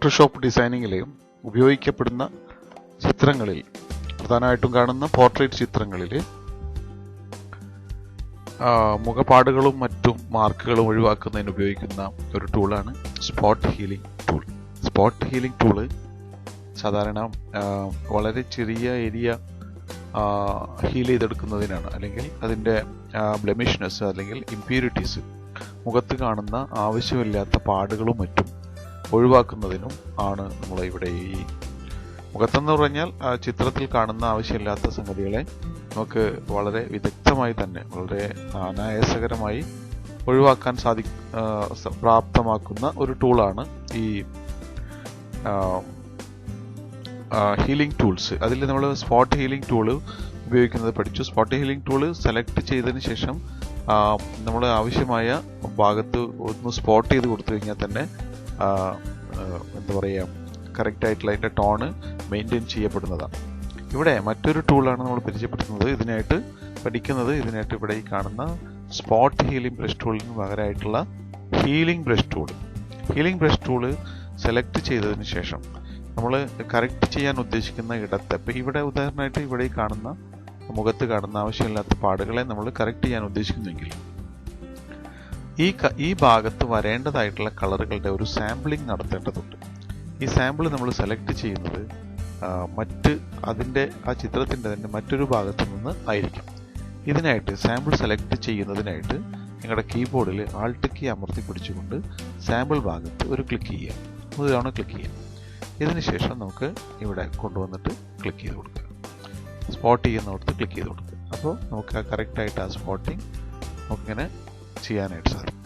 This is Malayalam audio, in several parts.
ഫോട്ടോഷോപ്പ് ഡിസൈനിങ്ങിൽ ഉപയോഗിക്കപ്പെടുന്ന ചിത്രങ്ങളിൽ പ്രധാനമായിട്ടും കാണുന്ന പോർട്രേറ്റ് ചിത്രങ്ങളിൽ മുഖപാടുകളും മറ്റും മാർക്കുകളും ഒഴിവാക്കുന്നതിന് ഉപയോഗിക്കുന്ന ഒരു ടൂളാണ് spot healing tool. Spot healing tool സാധാരണ വളരെ ചെറിയ ഏരിയ ഹീൽ ചെയ്തെടുക്കുന്നതിനാണ്, അല്ലെങ്കിൽ അതിൻ്റെ ബ്ലെമിഷ്നെസ് അല്ലെങ്കിൽ ഇംപ്യൂരിറ്റീസ്, മുഖത്ത് കാണുന്ന ആവശ്യമില്ലാത്ത പാടുകളും മറ്റും ഒഴിവാക്കുന്നതിനും ആണ് നമ്മൾ ഇവിടെ ഈ മുഖത്തെന്ന് പറഞ്ഞാൽ ചിത്രത്തിൽ കാണുന്ന ആവശ്യമില്ലാത്ത സംഗതികളെ നമുക്ക് വളരെ വിദഗ്ധമായി തന്നെ വളരെ അനായാസകരമായി ഒഴിവാക്കാൻ പ്രാപ്തമാക്കുന്ന ഒരു ടൂളാണ് ഈ ഹീലിംഗ് ടൂൾസ്. അതിൽ നമ്മൾ സ്പോട്ട് ഹീലിംഗ് ടൂള് ഉപയോഗിക്കുന്നത് പഠിച്ചു. സ്പോട്ട് ഹീലിംഗ് ടൂള് സെലക്ട് ചെയ്തതിന് ശേഷം നമ്മൾ ആവശ്യമായ ഭാഗത്ത് ഒന്ന് സ്പോട്ട് ചെയ്ത് കൊടുത്തു കഴിഞ്ഞാൽ തന്നെ എന്താ പറയുക, കറക്റ്റ് ആയിട്ടുള്ള അതിൻ്റെ ടോണ് മെയിൻറ്റെയിൻ ചെയ്യപ്പെടുന്നതാണ്. ഇവിടെ മറ്റൊരു ടൂളാണ് നമ്മൾ പരിചയപ്പെടുത്തുന്നത്. ഇതിനായിട്ട് ഇവിടെ ഈ കാണുന്ന സ്പോട്ട് ഹീലിംഗ് ബ്രഷ് ടൂളിന് പകരമായിട്ടുള്ള healing brush tool. Healing brush tool select ചെയ്തതിന് ശേഷം നമ്മൾ കറക്റ്റ് ചെയ്യാൻ ഉദ്ദേശിക്കുന്ന ഇടത്ത്, ഇപ്പം ഇവിടെ ഉദാഹരണമായിട്ട് ഇവിടെ ഈ കാണുന്ന മുഖത്ത് കാണുന്ന ആവശ്യമില്ലാത്ത പാടുകളെ നമ്മൾ കറക്റ്റ് ചെയ്യാൻ ഉദ്ദേശിക്കുന്നെങ്കിൽ ഈ ഭാഗത്ത് വരേണ്ടതായിട്ടുള്ള കളറുകളുടെ ഒരു സാമ്പിളിംഗ് നടത്തേണ്ടതുണ്ട്. ഈ സാമ്പിൾ നമ്മൾ സെലക്ട് ചെയ്യുന്നത് അതിൻ്റെ ആ ചിത്രത്തിൻ്റെ തന്നെ മറ്റൊരു ഭാഗത്തു നിന്ന് ആയിരിക്കും. ഇതിനായിട്ട് സാമ്പിൾ സെലക്ട് ചെയ്യുന്നതിനായിട്ട് നിങ്ങളുടെ കീബോർഡിൽ ആൾട്ട് കീ അമർത്തി പിടിച്ചുകൊണ്ട് സാമ്പിൾ ഭാഗത്ത് ഒരു ക്ലിക്ക് ചെയ്യുക, ഒരു തവണ ക്ലിക്ക് ചെയ്യാം. ഇതിനുശേഷം നമുക്ക് ഇവിടെ കൊണ്ടുവന്നിട്ട് ക്ലിക്ക് ചെയ്ത് കൊടുക്കുക, സ്പോട്ട് ചെയ്യുന്നിടത്ത് ക്ലിക്ക് ചെയ്ത് കൊടുക്കുക. അപ്പോൾ നമുക്ക് കറക്റ്റായിട്ട് ആ സ്പോട്ടിങ് നമുക്കിങ്ങനെ ചെയ്യാനായിട്ട് സാധിക്കും.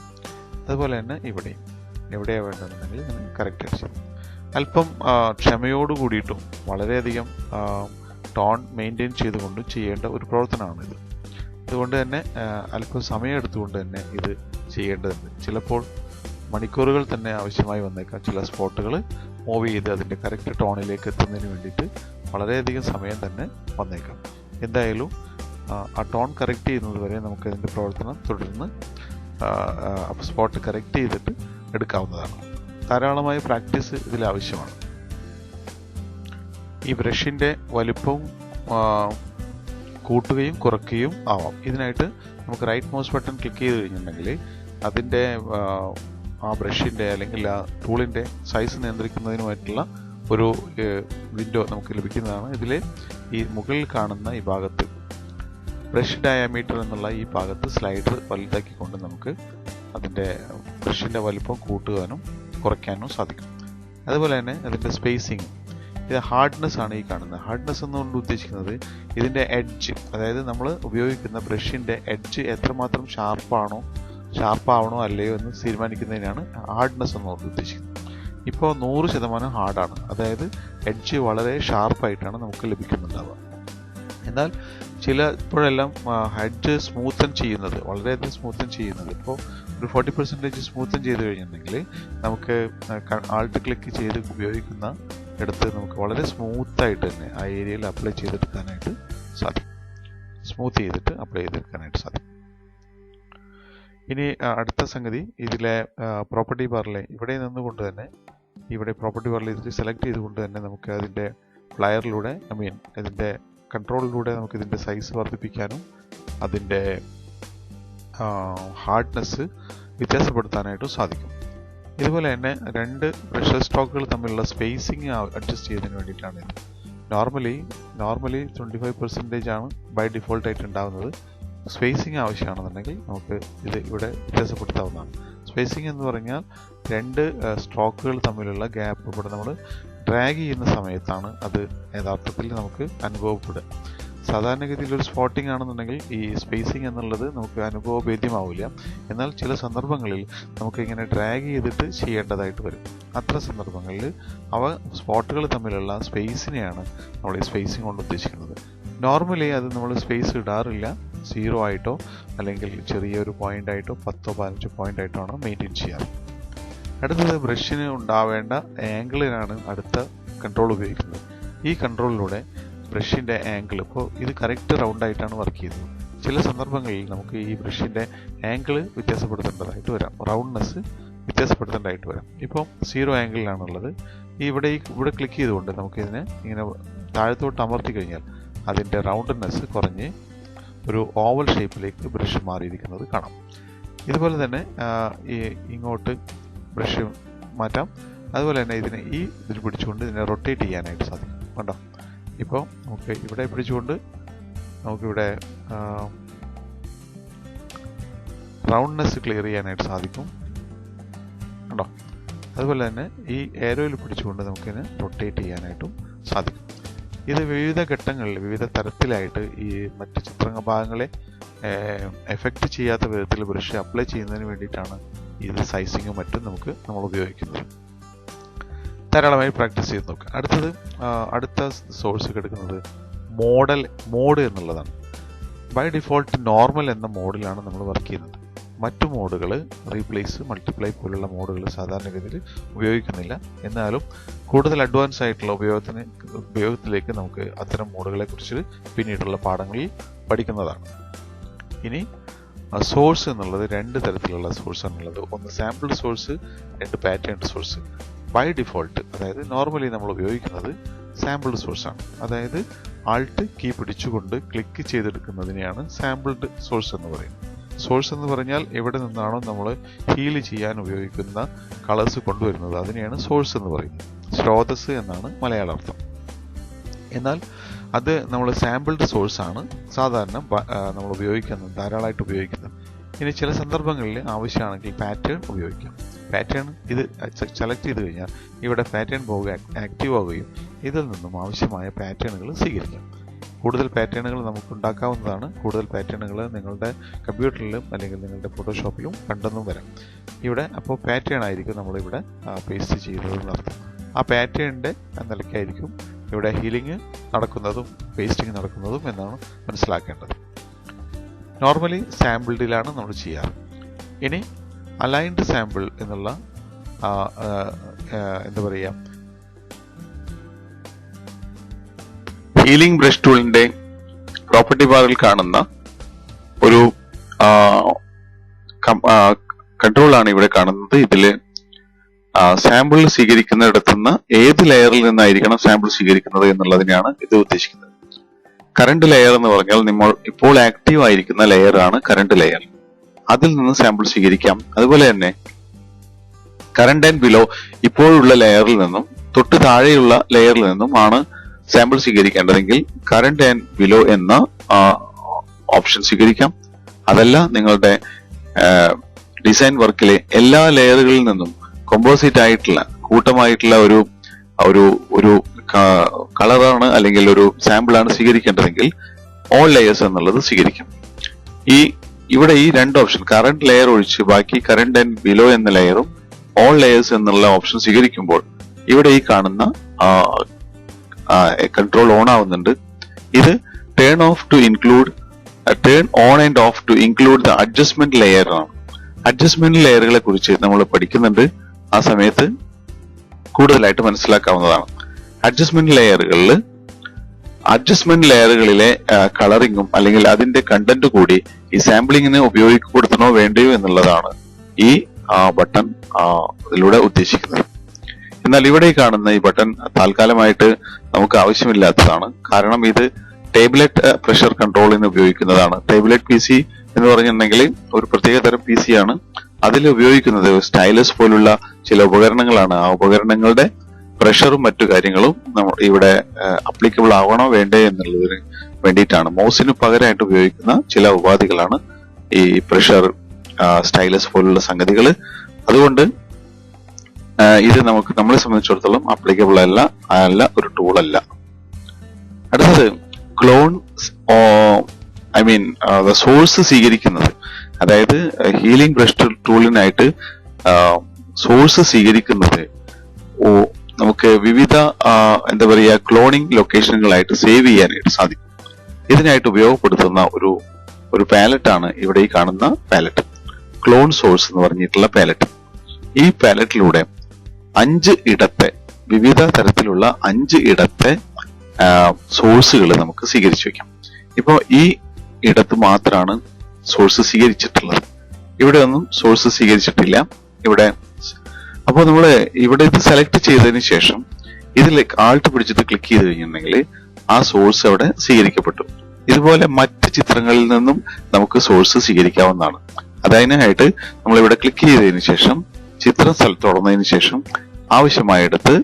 അതുപോലെ തന്നെ എവിടെയാണ് വേണ്ടതെന്നുണ്ടെങ്കിൽ ഇങ്ങനെ കറക്റ്റായിട്ട് ചെയ്യും. അല്പം ക്ഷമയോട് കൂടിയിട്ടും വളരെയധികം ടോൺ മെയിൻറ്റെയിൻ ചെയ്തുകൊണ്ടും ചെയ്യേണ്ട ഒരു പ്രവർത്തനമാണിത്. അതുകൊണ്ട് തന്നെ അല്പം സമയം എടുത്തുകൊണ്ട് തന്നെ ഇത് ചെയ്യേണ്ടതുണ്ട്. ചിലപ്പോൾ മണിക്കൂറുകൾ തന്നെ ആവശ്യമായി വന്നേക്കാം. ചില സ്പോട്ടുകൾ മൂവ് ചെയ്ത് അതിൻ്റെ കറക്റ്റ് ടോണിലേക്ക് എത്തുന്നതിന് വേണ്ടിയിട്ട് വളരെയധികം സമയം തന്നെ വന്നേക്കാം. എന്തായാലും ആ ടോൺ കറക്റ്റ് ചെയ്യുന്നത് വരെ നമുക്ക് അതിൻ്റെ പ്രവർത്തനം തുടർന്ന് സ്പോട്ട് കറക്റ്റ് ചെയ്തിട്ട് എടുക്കാവുന്നതാണ്. ധാരാളമായ പ്രാക്ടീസ് ഇതിൽ ആവശ്യമാണ്. ഈ ബ്രഷിൻ്റെ വലിപ്പവും കൂട്ടുകയും കുറയ്ക്കുകയും ആവാം. ഇതിനായിട്ട് നമുക്ക് റൈറ്റ് മൗസ് ബട്ടൺ ക്ലിക്ക് ചെയ്ത് കഴിഞ്ഞിട്ടുണ്ടെങ്കിൽ അതിൻ്റെ ആ ബ്രഷിൻ്റെ അല്ലെങ്കിൽ ആ ടൂളിൻ്റെ സൈസ് നിയന്ത്രിക്കുന്നതിനുമായിട്ടുള്ള ഒരു വിൻഡോ നമുക്ക് ലഭിക്കുന്നതാണ്. ഇതിൽ ഈ മുകളിൽ കാണുന്ന ഈ ഭാഗത്ത് ബ്രഷ് ഡയമീറ്റർ എന്നുള്ള ഈ ഭാഗത്ത് സ്ലൈഡർ വലുതാക്കിക്കൊണ്ട് നമുക്ക് അതിൻ്റെ ബ്രഷിൻ്റെ വലിപ്പം കൂട്ടുവാനും കുറയ്ക്കാനും സാധിക്കും. അതുപോലെ തന്നെ അതിൻ്റെ സ്പേസിങ്, ഇത് ഹാർഡ്നെസ് ആണ് ഈ കാണുന്നത്. ഹാർഡ്നെസ് എന്നുകൊണ്ട് ഉദ്ദേശിക്കുന്നത് ഇതിൻ്റെ എഡ്ജ്, അതായത് നമ്മൾ ഉപയോഗിക്കുന്ന ബ്രഷിൻ്റെ എഡ്ജ് എത്രമാത്രം ഷാർപ്പാവണോ അല്ലയോ എന്ന് തീരുമാനിക്കുന്നതിനാണ് ഹാർഡ്നെസ് എന്നുകൊണ്ട് ഉദ്ദേശിക്കുന്നത്. ഇപ്പോൾ 100% ഹാർഡാണ്, അതായത് എഡ്ജ് വളരെ ഷാർപ്പായിട്ടാണ് നമുക്ക് ലഭിക്കുന്നുണ്ടാവുക. എന്നാൽ ഇപ്പോഴെല്ലാം എഡ്ജ് സ്മൂത്തൻ ചെയ്യുന്നത്, വളരെയധികം സ്മൂത്തൻ ചെയ്യുന്നത്, ഇപ്പോൾ ഒരു 40% സ്മൂത്തൻ ചെയ്ത് കഴിഞ്ഞിട്ടുണ്ടെങ്കിൽ നമുക്ക് ആൾട്ട് ക്ലിക്ക് ചെയ്ത് ഉപയോഗിക്കുന്ന ഇടത്ത് നമുക്ക് വളരെ സ്മൂത്തായിട്ട് തന്നെ ആ ഏരിയയിൽ അപ്ലൈ ചെയ്തെടുക്കാനായിട്ട് സാധിക്കും. സ്മൂത്ത് ചെയ്തിട്ട് അപ്ലൈ ചെയ്തെടുക്കാനായിട്ട് സാധിക്കും. ഇനി അടുത്ത സംഗതി, ഇതിലെ പ്രോപ്പർട്ടി ബാറിലെ ഇവിടെ നിന്നുകൊണ്ട് തന്നെ പ്രോപ്പർട്ടി ബാറിൽ ഇതിൽ സെലക്ട് ചെയ്തുകൊണ്ട് തന്നെ നമുക്ക് അതിൻ്റെ ഫ്ലയറിലൂടെ ഇതിൻ്റെ കൺട്രോളിലൂടെ നമുക്ക് ഇതിൻ്റെ സൈസ് വർദ്ധിപ്പിക്കാനും അതിൻ്റെ ഹാർഡ്നെസ് വ്യത്യാസപ്പെടുത്താനായിട്ടും സാധിക്കും. ഇതുപോലെ തന്നെ രണ്ട് ബ്രഷ് സ്ട്രോക്കുകൾ തമ്മിലുള്ള സ്പേസിങ് അഡ്ജസ്റ്റ് ചെയ്യുന്നതിന് വേണ്ടിയിട്ടാണ് ഇത്. നോർമലി 25% ആണ് ബൈ ഡിഫോൾട്ടായിട്ട് ഉണ്ടാകുന്നത്. സ്പേസിങ് ആവശ്യമാണെന്നുണ്ടെങ്കിൽ നമുക്ക് ഇത് ഇവിടെ വ്യത്യാസപ്പെടുത്താവുന്നതാണ്. സ്പേസിങ് എന്ന് പറഞ്ഞാൽ രണ്ട് സ്ട്രോക്കുകൾ തമ്മിലുള്ള ഗ്യാപ്പ് ഇവിടെ നമ്മൾ ഡ്രാഗ് ചെയ്യുന്ന സമയത്താണ് അത് യഥാർത്ഥത്തിൽ നമുക്ക് അനുഭവപ്പെടുക. സാധാരണഗതിയിൽ ഒരു സ്പോട്ടിംഗ് ആണെന്നുണ്ടെങ്കിൽ ഈ സ്പേസിംഗ് എന്നുള്ളത് നമുക്ക് അനുഭവഭേദ്യമാവില്ല. എന്നാൽ ചില സന്ദർഭങ്ങളിൽ നമുക്ക് ഇങ്ങനെ ഡ്രാഗ് ചെയ്തിട്ട് ചെയ്യേണ്ടതായിട്ട് വരും. അത്തരം സന്ദർഭങ്ങളിൽ സ്പോട്ടുകൾ തമ്മിലുള്ള സ്പേസിനെയാണ് നമ്മൾ ഈ സ്പേസിംഗ് കൊണ്ട് ഉദ്ദേശിക്കുന്നത്. നോർമലി അത് നമ്മൾ സ്പേസ് ഇടാറില്ല. 0 ആയിട്ടോ അല്ലെങ്കിൽ ചെറിയൊരു പോയിൻ്റായിട്ടോ 10-15 പോയിൻ്റായിട്ടോ ആണ് മെയിൻറ്റെയിൻ ചെയ്യാറ്. അടുത്തത് ബ്രഷിന് ഉണ്ടാവേണ്ട ആംഗിളിനാണ് അടുത്ത കൺട്രോൾ ഉപയോഗിക്കുന്നത്. ഈ കൺട്രോളിലൂടെ ബ്രഷിൻ്റെ ആംഗിൾ, ഇപ്പോൾ ഇത് കറക്റ്റ് റൗണ്ടായിട്ടാണ് വർക്ക് ചെയ്യുന്നത്. ചില സന്ദർഭങ്ങളിൽ നമുക്ക് ഈ ബ്രഷിൻ്റെ ആംഗിൾ വ്യത്യാസപ്പെടുത്തേണ്ടതായിട്ട് വരാം, റൗണ്ട്നെസ് വ്യത്യാസപ്പെടുത്തേണ്ടതായിട്ട് വരാം. ഇപ്പം 0 ആംഗിളിലാണുള്ളത്. ഇവിടെ ക്ലിക്ക് ചെയ്തുകൊണ്ട് നമുക്കിതിനെ ഇങ്ങനെ താഴത്തോട്ട് അമർത്തി കഴിഞ്ഞാൽ അതിൻ്റെ റൗണ്ട്നെസ് കുറഞ്ഞ് ഒരു ഓവൽ ഷേപ്പിലേക്ക് ബ്രഷ് മാറിയിരിക്കുന്നത് കാണാം. ഇതുപോലെ തന്നെ ഇങ്ങോട്ട് ബ്രഷ് മാറ്റാം. അതുപോലെ തന്നെ ഇതിൽ പിടിച്ചുകൊണ്ട് ഇതിനെ റൊട്ടേറ്റ് ചെയ്യാനായിട്ട് സാധിക്കും. കണ്ടോ, ഇപ്പോൾ നമുക്ക് ഇവിടെ പിടിച്ചുകൊണ്ട് നമുക്കിവിടെ റൗണ്ട്നെസ് ക്ലിയർ ചെയ്യാനായിട്ട് സാധിക്കും. കണ്ടോ, അതുപോലെ തന്നെ ഈ ഏരോയിൽ പിടിച്ചുകൊണ്ട് നമുക്കിതിനെ റൊട്ടേറ്റ് ചെയ്യാനായിട്ടും സാധിക്കും. ഇത് വിവിധ ഘട്ടങ്ങളിൽ വിവിധ തരത്തിലായിട്ട് ഈ മറ്റ് ചിത്രഭാഗങ്ങളെ എഫക്റ്റ് ചെയ്യാത്ത വിധത്തിൽ ബ്രഷ് അപ്ലൈ ചെയ്യുന്നതിന് വേണ്ടിയിട്ടാണ് ഇത് സൈസിങ്ങും മറ്റും നമ്മൾ ഉപയോഗിക്കുന്നത്. ധാരാളമായി പ്രാക്ടീസ് ചെയ്ത് നോക്കുക. അടുത്ത സോഴ്സ് എടുക്കുന്നത് മോഡ് എന്നുള്ളതാണ്. ബൈ ഡിഫോൾട്ട് നോർമൽ എന്ന മോഡിലാണ് നമ്മൾ വർക്ക് ചെയ്യുന്നത്. മറ്റു മോഡുകൾ റീപ്ലേസ്, മൾട്ടിപ്ലൈ പോലുള്ള മോഡുകൾ സാധാരണഗതിയിൽ ഉപയോഗിക്കുന്നില്ല. എന്നാലും കൂടുതൽ അഡ്വാൻസ് ആയിട്ടുള്ള ഉപയോഗത്തിലേക്ക് നമുക്ക് അത്തരം മോഡുകളെ കുറിച്ച് പിന്നീടുള്ള പാഠങ്ങളിൽ പഠിക്കുന്നതാണ്. ഇനി സോഴ്സ് എന്നുള്ളത് രണ്ട് തരത്തിലുള്ള സോഴ്സ് ആണുള്ളത്. ഒന്ന് സാമ്പിൾ സോഴ്സ്, രണ്ട് പാറ്റേൺ സോഴ്സ്. ബൈ ഡിഫോൾട്ട്, അതായത് നോർമലി നമ്മൾ ഉപയോഗിക്കുന്നത് സാമ്പിൾഡ് സോഴ്സ് ആണ്. അതായത് ആൾട്ട് കീ പിടിച്ചുകൊണ്ട് ക്ലിക്ക് ചെയ്തെടുക്കുന്നതിനെയാണ് സാമ്പിൾഡ് സോഴ്സ് എന്ന് പറയുന്നത്. സോഴ്സ് എന്ന് പറഞ്ഞാൽ എവിടെ നിന്നാണോ നമ്മൾ ഹീൽ ചെയ്യാൻ ഉപയോഗിക്കുന്ന കളേഴ്സ് കൊണ്ടുവരുന്നത് അതിനെയാണ് സോഴ്സ് എന്ന് പറയുന്നത്. സ്രോതസ് എന്നാണ് മലയാള അർത്ഥം. എന്നാൽ അത് നമ്മൾ സാമ്പിൾഡ് സോഴ്സ് ആണ് സാധാരണ നമ്മൾ ധാരാളമായിട്ട് ഉപയോഗിക്കുന്നത്. ഇനി ചില സന്ദർഭങ്ങളിൽ ആവശ്യമാണെങ്കിൽ പാറ്റേൺ ഉപയോഗിക്കാം. പാറ്റേൺ ഇത് സെലക്ട് ചെയ്ത് കഴിഞ്ഞാൽ ഇവിടെ പാറ്റേൺ ആക്റ്റീവ് ആവുകയും ഇതിൽ നിന്നും ആവശ്യമായ പാറ്റേണുകൾ സ്വീകരിക്കാം. കൂടുതൽ പാറ്റേണുകൾ നമുക്ക് ഉണ്ടാക്കാവുന്നതാണ്. കൂടുതൽ പാറ്റേണുകൾ നിങ്ങളുടെ കമ്പ്യൂട്ടറിലും അല്ലെങ്കിൽ നിങ്ങളുടെ ഫോട്ടോഷോപ്പിലും കണ്ടെന്നും വരാം. ഇവിടെ അപ്പോൾ പാറ്റേൺ ആയിരിക്കും നമ്മളിവിടെ പേസ്റ്റ് ചെയ്തതെന്നർത്ഥം. ആ പാറ്റേണിൻ്റെ നിലയ്ക്കായിരിക്കും ഇവിടെ ഹീലിംഗ് നടക്കുന്നതും പേസ്റ്റിംഗ് നടക്കുന്നതും എന്നാണ് മനസ്സിലാക്കേണ്ടത്. നോർമലി സാമ്പിൾഡിലാണ് നമ്മൾ ചെയ്യാറ്. ഇനി അലൈൻഡ് സാമ്പിൾ എന്നുള്ള എന്താ പറയുക, ഹീലിംഗ് ബ്രഷ് ടൂളിന്റെ പ്രോപ്പർട്ടി ബാറിൽ കാണുന്ന ഒരു കൺട്രോളാണ് ഇവിടെ കാണുന്നത്. ഇതില് സാമ്പിൾ സ്വീകരിക്കുന്നിടത്തുനിന്ന് ഏത് ലെയറിൽ നിന്നായിരിക്കണം സാമ്പിൾ സ്വീകരിക്കുന്നത് എന്നുള്ളതിനെയാണ് ഇത് ഉദ്ദേശിക്കുന്നത്. കറണ്ട് ലെയർ എന്ന് പറഞ്ഞാൽ നമ്മൾ ഇപ്പോൾ ആക്റ്റീവ് ആയിരിക്കുന്ന ലെയർ ആണ് കറണ്ട് ലെയർ. അതിൽ നിന്ന് സാമ്പിൾ സ്വീകരിക്കാം. അതുപോലെ തന്നെ കറണ്ട് ആൻഡ് ബിലോ ഇപ്പോഴുള്ള ലെയറിൽ നിന്നും തൊട്ട് താഴെയുള്ള ലെയറിൽ നിന്നും ആണ് സാമ്പിൾ സ്വീകരിക്കേണ്ടതെങ്കിൽ കറണ്ട് ആൻഡ് ബിലോ എന്ന ഓപ്ഷൻ സ്വീകരിക്കാം. അതല്ല, നിങ്ങളുടെ ഡിസൈൻ വർക്കിലെ എല്ലാ ലെയറുകളിൽ നിന്നും കോമ്പോസിറ്റ് ആയിട്ടുള്ള കൂട്ടമായിട്ടുള്ള ഒരു കളറാണ് അല്ലെങ്കിൽ ഒരു സാമ്പിൾ ആണ് സ്വീകരിക്കേണ്ടതെങ്കിൽ ഓൾ ലെയേഴ്സ് എന്നുള്ളത് സ്വീകരിക്കാം. ഇവിടെ ഈ രണ്ട് ഓപ്ഷൻ, കറണ്ട് ലെയർ ഒഴിച്ച് ബാക്കി കറണ്ട് ആൻഡ് ബിലോ എന്ന ലെയറും ഓൾ ലെയേഴ്സ് എന്നുള്ള ഓപ്ഷൻ സ്വീകരിക്കുമ്പോൾ ഇവിടെ ഈ കാണുന്ന കൺട്രോൾ ഓൺ ആവുന്നുണ്ട്. ഇത് turn on and of two include the adjustment layer ആണ്. അഡ്ജസ്റ്റ്മെന്റ് ലെയറുകളെ കുറിച്ച് നമ്മൾ പഠിക്കുന്നുണ്ട്. ആ സമയത്ത് കൂടുതലായിട്ട് മനസ്സിലാക്കാവുന്നതാണ്. അഡ്ജസ്റ്റ്മെന്റ് ലെയറുകളിലെ കളറിങ്ങും അല്ലെങ്കിൽ അതിന്റെ കണ്ടന്റ് കൂടി ഈ സാമ്പിളിങ്ങിന് ഉപയോഗപ്പെടുത്തണോ വേണ്ടയോ എന്നുള്ളതാണ് ഈ ബട്ടൺ ഇതിലൂടെ ഉദ്ദേശിക്കുന്നത്. എന്നാൽ ഇവിടെ കാണുന്ന ഈ ബട്ടൺ താൽക്കാലമായിട്ട് നമുക്ക് ആവശ്യമില്ലാത്തതാണ്. കാരണം ഇത് ടേബിളറ്റ് പ്രഷർ കൺട്രോളിന് ഉപയോഗിക്കുന്നതാണ്. ടേബിളറ്റ് പി സി എന്ന് പറഞ്ഞിട്ടുണ്ടെങ്കിൽ ഒരു പ്രത്യേക തരം പി സി ആണ്. അതിൽ ഉപയോഗിക്കുന്നത് സ്റ്റൈലസ് പോലുള്ള ചില ഉപകരണങ്ങളാണ്. ആ ഉപകരണങ്ങളുടെ പ്രഷറും മറ്റു കാര്യങ്ങളും ഇവിടെ അപ്ലിക്കബിൾ ആവണോ വേണ്ടേ എന്നുള്ളതിന് വേണ്ടിയിട്ടാണ്. മൗസിന് പകരമായിട്ട് ഉപയോഗിക്കുന്ന ചില ഉപാധികളാണ് ഈ പ്രഷർ, സ്റ്റൈലസ് പോലുള്ള സംഗതികൾ. അതുകൊണ്ട് ഇത് നമ്മളെ സംബന്ധിച്ചിടത്തോളം അപ്ലിക്കബിൾ അല്ല, ഒരു ടൂൾ അല്ല. അടുത്തത് ക്ലോൺ സോഴ്സ് സ്വീകരിക്കുന്നത്. അതായത് ഹീലിംഗ് ബ്രഷ് ടൂളിനായിട്ട് സോഴ്സ് സ്വീകരിക്കുന്നത് നമുക്ക് വിവിധ എന്താ പറയുക ക്ലോണിംഗ് ലൊക്കേഷനുകളായിട്ട് സേവ് ചെയ്യാനായിട്ട് സാധിക്കും. ഇതിനായിട്ട് ഉപയോഗപ്പെടുത്തുന്ന ഒരു പാലറ്റ് ആണ് ഇവിടെ ഈ കാണുന്ന പാലറ്റ്, ക്ലോൺ സോഴ്സ് എന്ന് പറഞ്ഞിട്ടുള്ള പാലറ്റ്. ഈ പാലറ്റിലൂടെ 5 ഇടത്തെ വിവിധ തരത്തിലുള്ള 5 ഇടത്തെ സോഴ്സുകൾ നമുക്ക് സ്വീകരിച്ചു വെക്കാം. ഇപ്പോ ഈ ഇടത്ത് മാത്രമാണ് സോഴ്സ് സ്വീകരിച്ചിട്ടുള്ളത്. ഇവിടെ ഒന്നും സോഴ്സ് സ്വീകരിച്ചിട്ടില്ല. അപ്പോൾ നമ്മൾ ഇവിടെ ഇത് സെലക്ട് ചെയ്തതിന് ശേഷം ഇതിലേക്ക് ആൾട്ട് പിടിച്ചിട്ട് ക്ലിക്ക് ചെയ്ത് കഴിഞ്ഞിട്ടുണ്ടെങ്കിൽ ആ സോഴ്സ് അവിടെ സ്വീകരിക്കപ്പെട്ടു. ഇതുപോലെ മറ്റ് ചിത്രങ്ങളിൽ നിന്നും നമുക്ക് സോഴ്സ് സ്വീകരിക്കാവുന്നതാണ്. അതിനായിട്ട് നമ്മളിവിടെ ക്ലിക്ക് ചെയ്തതിനു ശേഷം ചിത്രം തുറന്നതിന് ശേഷം ആവശ്യമായിടത്ത്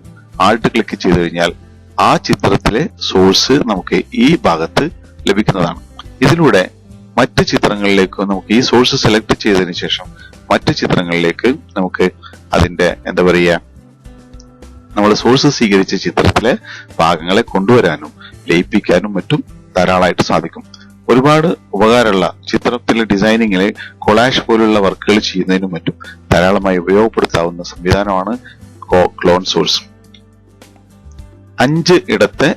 ആൾട്ട് ക്ലിക്ക് ചെയ്ത് കഴിഞ്ഞാൽ ആ ചിത്രത്തിലെ സോഴ്സ് നമുക്ക് ഈ ഭാഗത്ത് ലഭിക്കുന്നതാണ്. ഇതിലൂടെ മറ്റ് ചിത്രങ്ങളിലേക്ക് നമുക്ക് ഈ സോഴ്സ് സെലക്ട് ചെയ്തതിനു ശേഷം മറ്റ് ചിത്രങ്ങളിലേക്ക് നമുക്ക് അതിന്റെ എന്താ പറയുക, നമ്മൾ സോഴ്സ് സ്വീകരിച്ച ചിത്രത്തിലെ ഭാഗങ്ങളെ കൊണ്ടുവരാനും ലയിപ്പിക്കാനും മറ്റും ധാരാളമായിട്ട് സാധിക്കും. ഒരുപാട് ഉപകാരമുള്ള ചിത്രത്തിലെ ഡിസൈനിങ്ങില് കൊളാഷ് പോലുള്ള വർക്കുകൾ ചെയ്യുന്നതിനും മറ്റും ധാരാളമായി ഉപയോഗപ്പെടുത്താവുന്ന സംവിധാനമാണ് ക്ലോൺ സോഴ്സ്. 5 ഇടത്തെ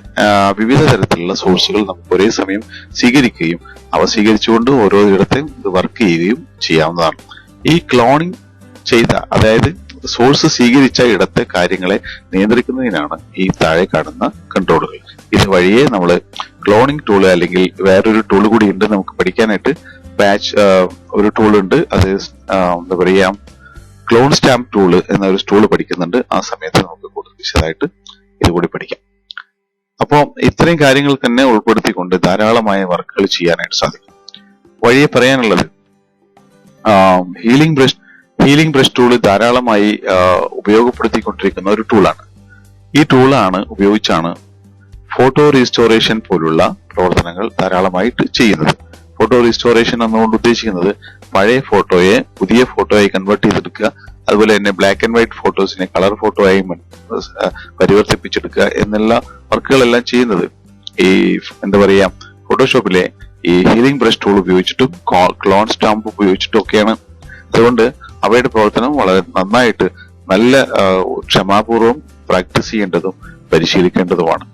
വിവിധ തരത്തിലുള്ള സോഴ്സുകൾ നമുക്ക് ഒരേ സമയം സ്വീകരിക്കുകയും അവ സ്വീകരിച്ചുകൊണ്ട് ഓരോ ഇടത്തെയും ഇത് വർക്ക് ചെയ്യുകയും ചെയ്യാവുന്നതാണ്. ഈ ക്ലോണിംഗ് ചെയ്ത, അതായത് സോഴ്സ് സ്വീകരിച്ച ഇടത്തെ കാര്യങ്ങളെ നിയന്ത്രിക്കുന്നതിനാണ് ഈ താഴെ കാണുന്ന കൺട്രോളുകൾ. ഇത് വഴിയെ നമ്മൾ ക്ലോണിംഗ് ടൂള് അല്ലെങ്കിൽ വേറൊരു ടൂൾ കൂടി ഉണ്ട് നമുക്ക് പഠിക്കാനായിട്ട്. പാച്ച് ഒരു ടൂൾ ഉണ്ട്, അത് എന്താ പറയാ ക്ലോൺ സ്റ്റാമ്പ് ടൂള് എന്നൊരു ടൂള് പഠിക്കുന്നുണ്ട്. ആ സമയത്ത് നമുക്ക് കൂടുതൽ വിശദമായിട്ട് ഇതുകൂടി പഠിക്കാം. അപ്പോൾ ഇത്രയും കാര്യങ്ങൾ തന്നെ ഉൾപ്പെടുത്തിക്കൊണ്ട് ധാരാളമായ വർക്കുകൾ ചെയ്യാനായിട്ട് സാധിക്കും. വഴിയെ പറയാനുള്ളത് ഹീലിംഗ് ബ്രഷ് ടൂള് ധാരാളമായി ഉപയോഗപ്പെടുത്തിക്കൊണ്ടിരിക്കുന്ന ഒരു ടൂളാണ്. ഈ ടൂളാണ് ഉപയോഗിച്ചാണ് ഫോട്ടോ റീസ്റ്റോറേഷൻ പോലുള്ള പ്രവർത്തനങ്ങൾ ധാരാളമായിട്ട് ചെയ്യുന്നത്. ഫോട്ടോ റീസ്റ്റോറേഷൻ എന്നുകൊണ്ട് ഉദ്ദേശിക്കുന്നത് പഴയ ഫോട്ടോയെ പുതിയ ഫോട്ടോയായി കൺവേർട്ട് ചെയ്തെടുക്കുക, അതുപോലെ തന്നെ ബ്ലാക്ക് ആൻഡ് വൈറ്റ് ഫോട്ടോസിനെ കളർ ഫോട്ടോ ആയി പരിവർത്തിപ്പിച്ചെടുക്കുക എന്നുള്ള വർക്കുകളെല്ലാം ചെയ്യുന്നത് ഈ എന്താ പറയാ ഫോട്ടോഷോപ്പിലെ ഈ ഹീലിംഗ് ബ്രഷ് ടൂൾ ഉപയോഗിച്ചിട്ടും ക്ലോൺ സ്റ്റാമ്പ് ഉപയോഗിച്ചിട്ടും ഒക്കെയാണ്. അതുകൊണ്ട് അവയുടെ പ്രവർത്തനം വളരെ നന്നായിട്ട് നല്ല ക്ഷമാപൂർവം പ്രാക്ടീസ് ചെയ്യേണ്ടതും പരിശീലിക്കേണ്ടതുമാണ്.